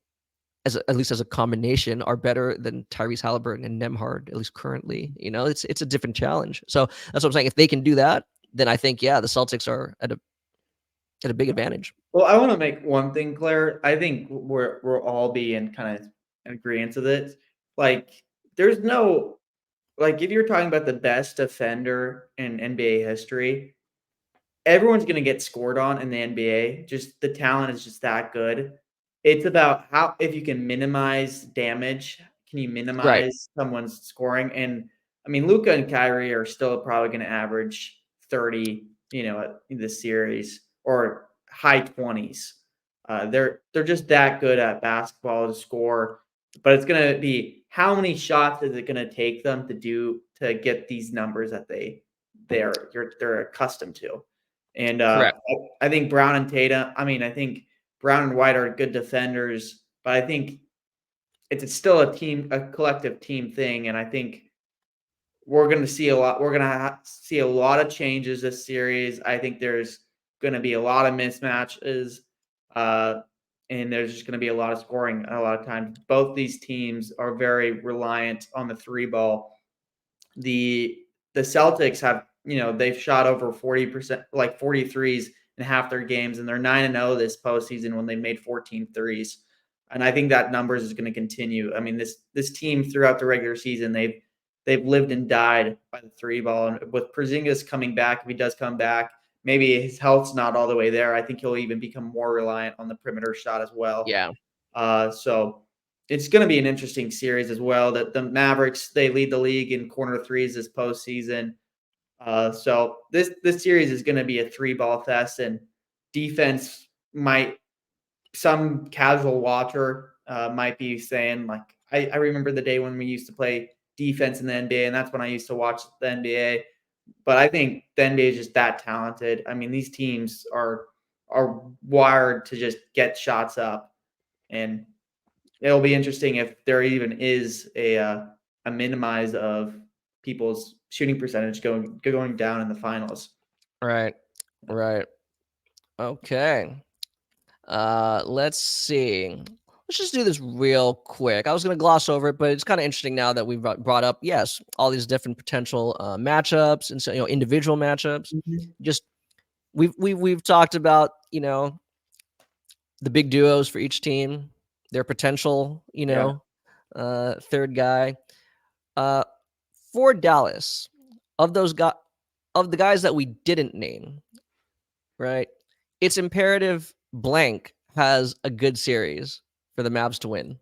at least as a combination, are better than Tyrese Halliburton and Nemhard, at least currently. You know, it's a different challenge. So that's what I'm saying. If they can do that, then I think the Celtics are at a big advantage. Well, I want to make one thing clear. I think we're all being kind of in agreement with it. Like, there's no like if you're talking about the best defender in NBA history, everyone's going to get scored on in the NBA. Just the talent is just that good. It's about how if you can minimize damage, can you Right. minimize someone's scoring? And I mean, Luca and Kyrie are still probably going to average 30, in the series or high 20s. They're just that good at basketball to score. But it's going to be how many shots is it going to take them to get these numbers that they're accustomed to. And Correct. I think Brown and Tatum. I mean, I think Brown and White are good defenders, but I think it's still a collective team thing. And I think we're going to see a lot. We're going to see a lot of changes this series. I think there's going to be a lot of mismatches, and there's just going to be a lot of scoring a lot of times. Both these teams are very reliant on the three ball. The Celtics have, they've shot over 40%, like 43s in half their games, and they're 9-0 this postseason when they made 14 threes. And I think that numbers is going to continue. I mean, this team throughout the regular season, they've lived and died by the three ball. And with Porzingis coming back, if he does come back, maybe his health's not all the way there. I think he'll even become more reliant on the perimeter shot as well. Yeah. So it's going to be an interesting series as well. That the Mavericks, they lead the league in corner threes this postseason. So this series is going to be a three ball fest, and defense might, some casual watcher might be saying, like, I remember the day when we used to play defense in the NBA, and that's when I used to watch the NBA. But I think the NBA is just that talented. I mean, these teams are wired to just get shots up, and it'll be interesting if there even is a minimize of people's shooting percentage going down in the finals. Right. Okay. Let's see. Let's just do this real quick. I was going to gloss over it, but it's kind of interesting now that we've brought up, yes, all these different potential matchups and so, individual matchups. Just we've talked about, the big duos for each team, their potential, third guy. For Dallas, of the guys that we didn't name, right? It's imperative blank has a good series for the Mavs to win.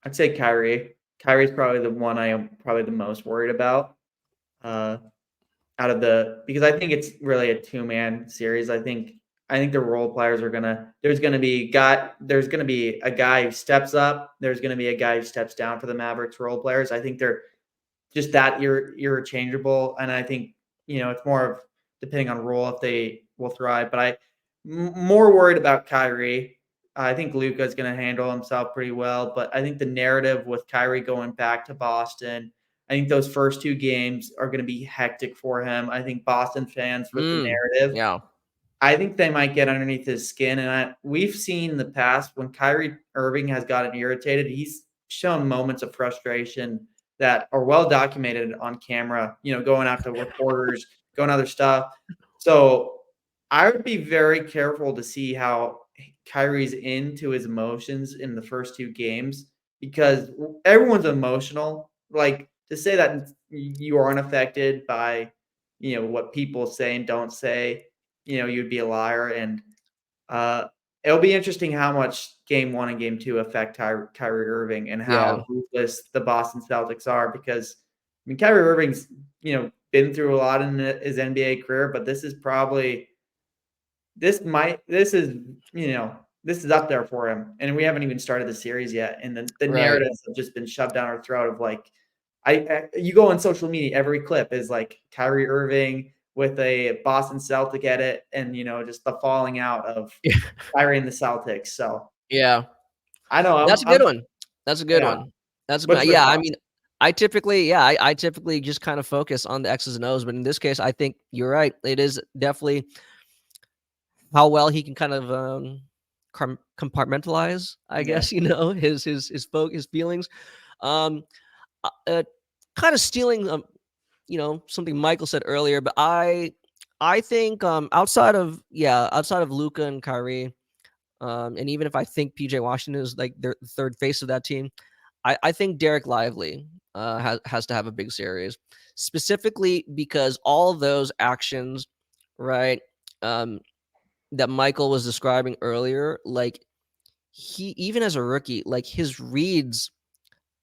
I'd say Kyrie. Kyrie's probably the one I am probably the most worried about. Out of because I think it's really a two-man series. I think the role players are there's gonna be a guy who steps up, there's gonna be a guy who steps down for the Mavericks role players. I think they're just that interchangeable, and I think it's more of depending on role if they will thrive. But more worried about Kyrie. I think Luka's going to handle himself pretty well, but I think the narrative with Kyrie going back to Boston, I think those first two games are going to be hectic for him. I think Boston fans with the narrative, Yeah. I think they might get underneath his skin. And we've seen in the past when Kyrie Irving has gotten irritated, he's shown moments of frustration that are well documented on camera, going after reporters, going other stuff. So I would be very careful to see how Kyrie's into his emotions in the first two games, because everyone's emotional. Like, to say that you are unaffected by, what people say and don't say, you'd be a liar. And it'll be interesting how much game 1 and game 2 affect Kyrie Irving and how ruthless the Boston Celtics are, because Kyrie Irving's, been through a lot in his NBA career, but this is up there for him. And we haven't even started the series yet. And the narratives have just been shoved down our throat of like, you go on social media, every clip is like Kyrie Irving with a Boston Celtic edit and, just the falling out of Kyrie and the Celtics. So yeah, I know that's a good one. That's a good one. That's good. Yeah. I mean, I typically just kind of focus on the X's and O's, but in this case, I think you're right. It is definitely how well he can kind of compartmentalize, I guess, his feelings. Kind of stealing, something Michael said earlier, but I think outside of Luka and Kyrie, and even if I think PJ Washington is like their third face of that team, I think Derek Lively has to have a big series, specifically because all those actions, right, that Michael was describing earlier, like he, even as a rookie, like his reads,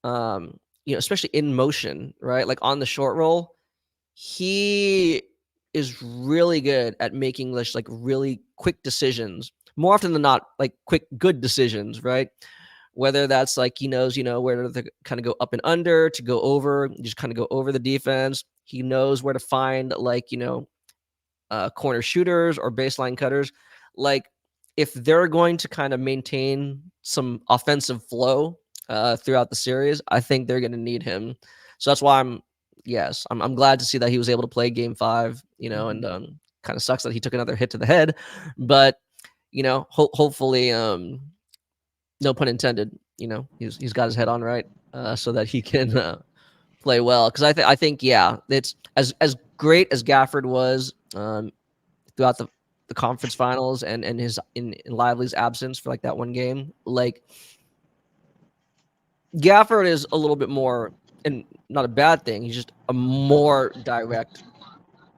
especially in motion, right, like on the short roll, he is really good at making like really quick decisions, more often than not, like quick, good decisions, right? Whether that's like he knows, where to kind of go up and under, to go over, just kind of go over the defense. He knows where to find like, corner shooters or baseline cutters. Like if they're going to kind of maintain some offensive flow throughout the series, I think they're going to need him. So that's why I'm glad to see that he was able to play game 5, and kind of sucks that he took another hit to the head, but hopefully, no pun intended, he's got his head on right, so that he can play well. Because I think it's as great as Gafford was throughout the conference finals and his in Lively's absence for like that one game, like Gafford is a little bit more, and not a bad thing, he's just a more direct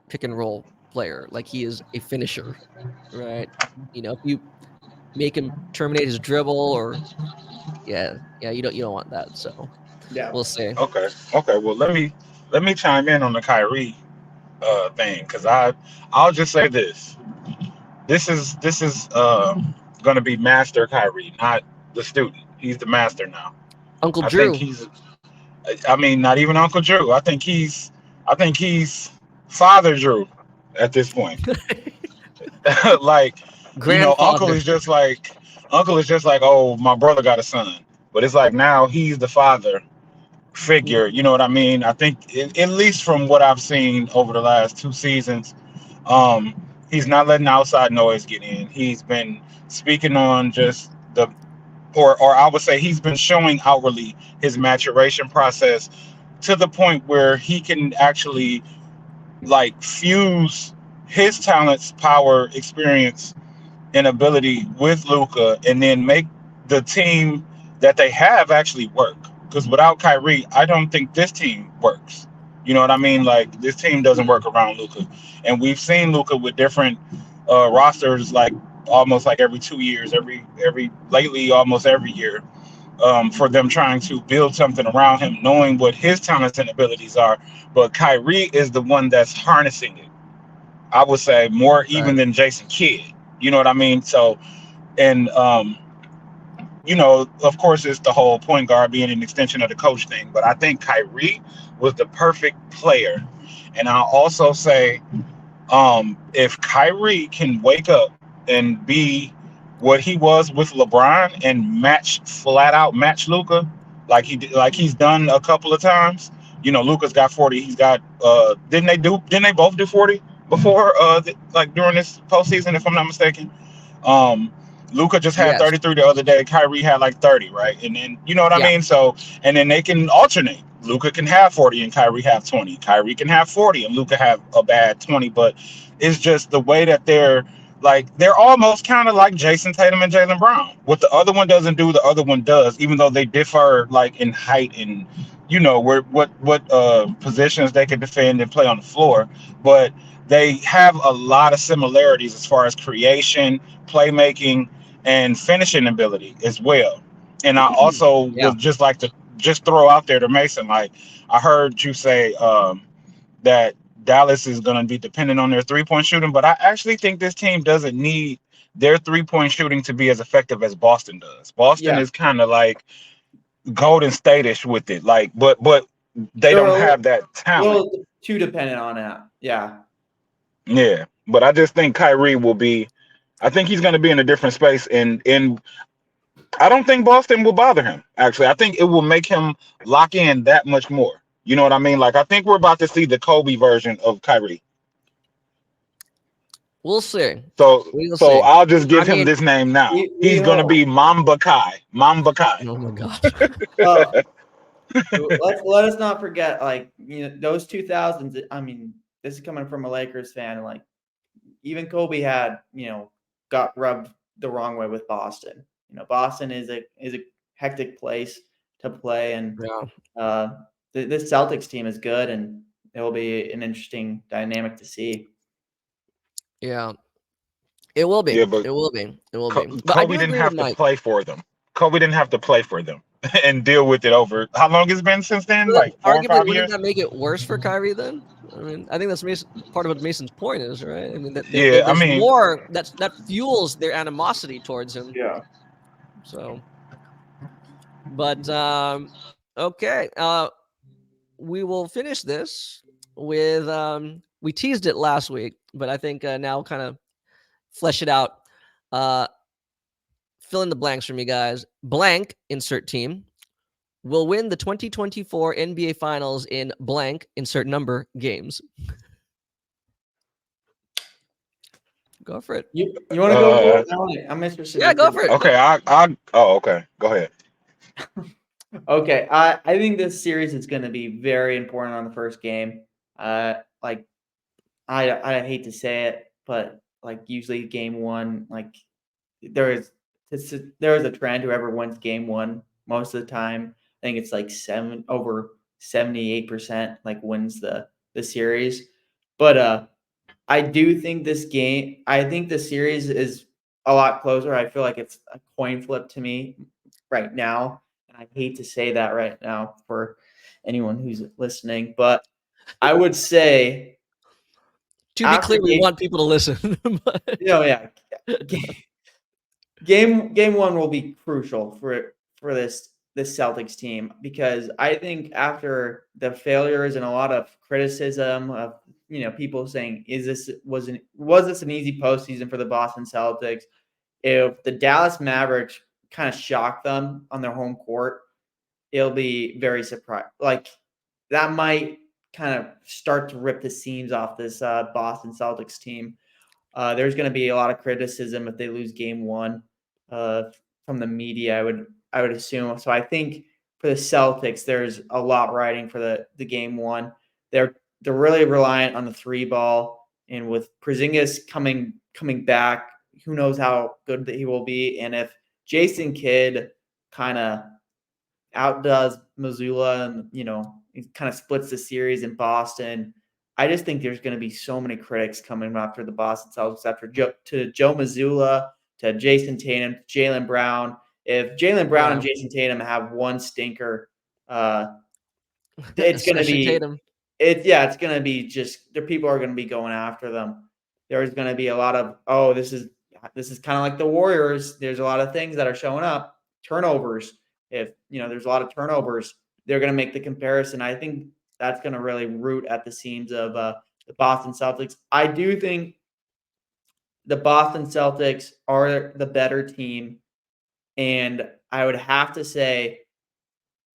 pick and roll player. Like he is a finisher, right? If you make him terminate his dribble or you don't want that. So we'll see. Okay. Well, let me chime in on the Kyrie thing, because I'll just say this. This is going to be Master Kyrie, not the student. He's the master now. Uncle Drew. Not even Uncle Drew. I think he's Father Drew at this point. Like, Uncle is just like, oh, my brother got a son. But it's like now he's the father figure. You know what I mean? I think at least from what I've seen over the last 2 seasons, he's not letting outside noise get in. He's been speaking on just or I would say he's been showing outwardly his maturation process to the point where he can actually like fuse his talents, power, experience, and ability with Luka, and then make the team that they have actually work. Because without Kyrie, I don't think this team works. You know what I mean? Like this team doesn't work around Luka, and we've seen Luka with different rosters, like almost like every 2 years, lately almost every year. for them trying to build something around him, knowing what his talents and abilities are. But Kyrie is the one that's harnessing it. I would say more even Right. than Jason Kidd. You know what I mean? So, and you know, of course, it's the whole point guard being an extension of the coach thing. But I think Kyrie was the perfect player. And I'll also say, if Kyrie can wake up and be what he was with LeBron and flat out match Luka, like he's done a couple of times. You know, Luka's got 40. He's got didn't they both do 40 before like during this postseason, if I'm not mistaken? Um, Luka just had Yes. 33 the other day. Kyrie had like 30, right? And then you know what I Yeah. mean? So and then they can alternate. Luka can have 40 and Kyrie have 20. Kyrie can have 40 and Luka have a bad 20. But it's just the way that they're almost kind of like Jason Tatum and Jaylen Brown. What the other one doesn't do, the other one does, even though they differ like in height and you know what positions they can defend and play on the floor. But they have a lot of similarities as far as creation, playmaking, and finishing ability as well. And I also Yeah. would just like to just throw out there to Mason, like I heard you say that Dallas is going to be dependent on their 3-point shooting, but I actually think this team doesn't need their 3-point shooting to be as effective as Boston does. Boston is kind of like Golden State-ish with it, like, but they don't have that talent. Well, too dependent on that. Yeah. Yeah, but I just think Kyrie will be. I think he's going to be in a different space, and I don't think Boston will bother him. Actually, I think it will make him lock in that much more. You know what I mean? Like I think we're about to see the Kobe version of Kyrie. We'll see. So We'll see. I'll just give him mean, this name now. we He's going to hope. be Mamba Kai. Mamba Kai. Oh my God. Let us not forget, like, you know, those 2000s. I mean, this is coming from a Lakers fan. Like, even Kobe had, you know, got rubbed the wrong way with Boston. You know, Boston is a hectic place to play, and Yeah. this Celtics team is good, and it will be an interesting dynamic to see. Yeah. It will be. Yeah, but It will be. It will be. But I Kobe do didn't agree have with to Mike. play for them. Kobe didn't have to play for them and deal with it over. How long has it been since then? But Like 4 or arguably, 5 wouldn't years? that make it worse for Kyrie then? I mean, I think that's part of what Mason's point is, right? I mean, Yeah, I there's mean, more that fuels their animosity towards him. Yeah. So, but okay, we will finish this with we teased it last week, but I think now kind of flesh it out. Fill in the blanks for me, guys. Blank, insert team, will win the 2024 NBA Finals in blank, insert number, games. Go for it. You want to go for it? I'm interested. Yeah, go for it. Okay, okay. Go ahead. Okay, I think this series is going to be very important on the first game. Like, I hate to say it, but like usually game one, like there is a trend. Whoever wins game one most of the time, I think it's like over 78% like wins the series. But I do think I think the series is a lot closer. I feel like it's a coin flip to me right now. And I hate to say that right now for anyone who's listening, but I would say, to be clear, we want people to listen. Yeah. Game one will be crucial for this Celtics team, because I think after the failures and a lot of criticism of, you know, people saying, was this an easy postseason for the Boston Celtics? If the Dallas Mavericks kind of shock them on their home court, it'll be very surprised. Like, that might kind of start to rip the seams off this Boston Celtics team. There's going to be a lot of criticism if they lose game one from the media, I would assume. So I think for the Celtics, there's a lot riding for the game one. They're really reliant on the 3-ball, and with Porzingis coming back, who knows how good that he will be. And if Jason Kidd kind of outdoes Mazzulla and, you know, he kind of splits the series in Boston, I just think there's going to be so many critics coming after the Boston Celtics, after Joe Mazzulla, to Jason Tatum, to Jaylen Brown, If Jaylen Brown and Yeah. Jason Tatum have one stinker, it's going to Especially be Tatum. it's going to be just the people are going to be going after them. There's going to be a lot of this is kind of like the Warriors. There's a lot of things that are showing up. Turnovers. If there's a lot of turnovers, they're going to make the comparison. I think that's going to really root at the seams of the Boston Celtics. I do think the Boston Celtics are the better team, and I would have to say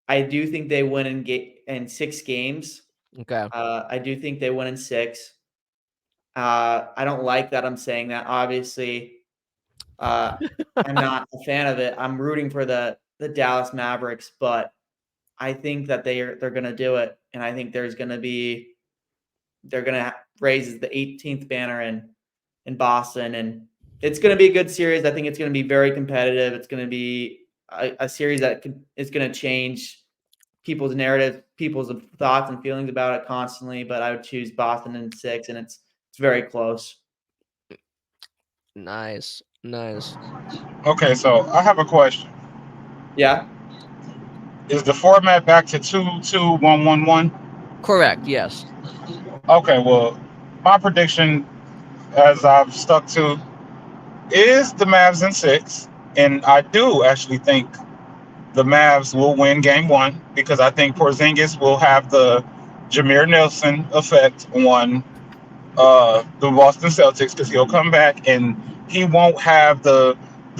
I do think they win in 6 games. Okay. I do think they win in 6. I don't like that I'm saying that. Obviously, I'm not a fan of it. I'm rooting for the Dallas Mavericks, but I think that they're going to do it, and I think they're going to raise the 18th banner in Boston, and it's going to be a good series. I think it's going to be very competitive. It's going to be a series that is going to change people's narrative, people's thoughts and feelings about it constantly. But I would choose Boston in 6, and it's very close. Nice. Okay, so I have a question. Yeah. Is the format back to 2-2-1-1-1? Correct. Yes. Okay, well, my prediction, as I've stuck to, is the Mavs in 6, and I do actually think the Mavs will win Game 1 because I think Porzingis will have the Jameer Nelson effect on the Boston Celtics because he'll come back and he won't have the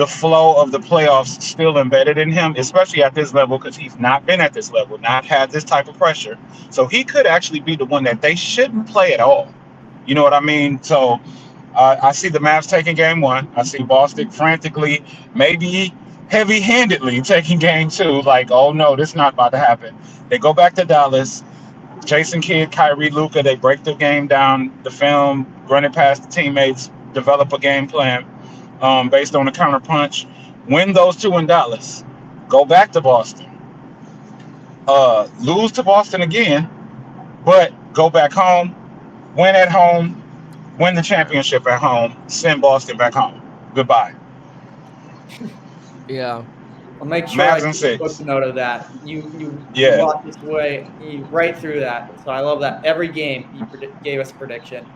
flow of the playoffs still embedded in him, especially at this level because he's not been at this level, not had this type of pressure. So he could actually be the one that they shouldn't play at all. You know what I mean? So I see the Mavs taking Game 1. I see Boston frantically, maybe heavy-handedly taking Game 2. Like, oh no, this is not about to happen. They go back to Dallas. Jason Kidd, Kyrie, Luka, they break the game down, the film, run it past the teammates, develop a game plan based on the counter punch. Win those 2 in Dallas. Go back to Boston. Lose to Boston again, but go back home, win at home, win the championship at home, send Boston back home. Goodbye. Yeah. I'll make sure Mavs I in take a 6. note of that. You Yeah. walked this way right through that. So I love that. Every game you gave us a prediction.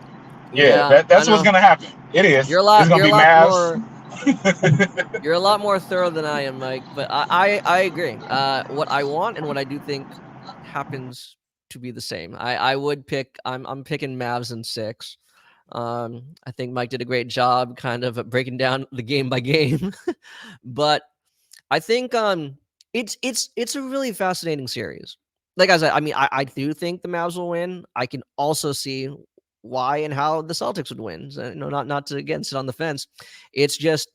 Yeah, that's what's gonna happen. It is. You're a lot. It's gonna You're be a lot Mavs. more. You're a lot more thorough than I am, Mike. But I agree. What I want and what I do think happens to be the same. I would pick. I'm picking Mavs in 6. I think Mike did a great job, kind of breaking down the game by game. But I think it's a really fascinating series. Like I said, I mean, I do think the Mavs will win. I can also see why and how the Celtics would win. So, not to again sit on the fence. It's just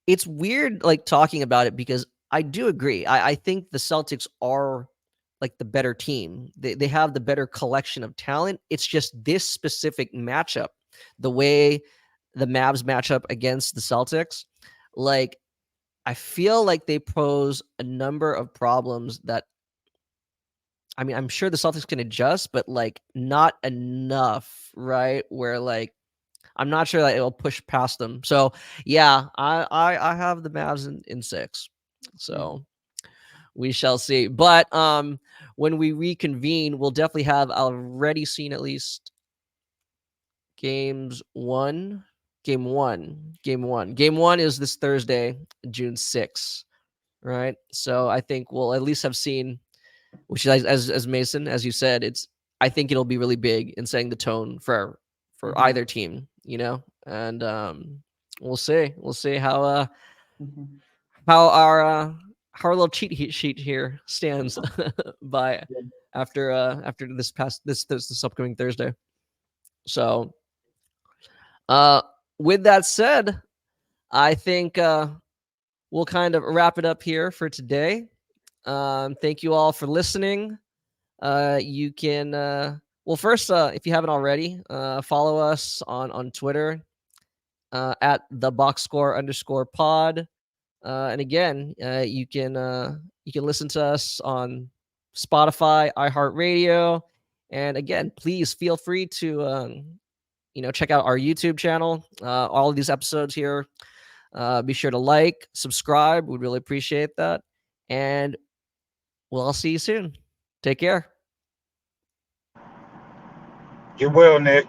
it's weird like talking about it because I do agree. I think the Celtics are like the better team. They have the better collection of talent. It's just this specific matchup, the way the Mavs match up against the Celtics, like I feel like they pose a number of problems that I mean, I'm sure the Celtics can adjust, but like not enough, right? Where like I'm not sure that it'll push past them. So yeah, I have the Mavs in 6. So we shall see. But when we reconvene, we'll definitely have already seen at least Game 1. Game 1 is this Thursday, June 6th. Right. So I think we'll at least have seen, which is as Mason, as you said, I think it'll be really big in setting the tone for either team, and we'll see how our little cheat sheet here stands by after this upcoming Thursday. So with that said, I think we'll kind of wrap it up here for today. Thank you all for listening. You can, first, if you haven't already, follow us on Twitter at the boxscore_pod. And again, you can listen to us on Spotify, iHeartRadio, and again, please feel free to check out our YouTube channel. All of these episodes here Be sure to like, subscribe. We'd really appreciate that. And I'll see you soon. Take care. Get well, Nick.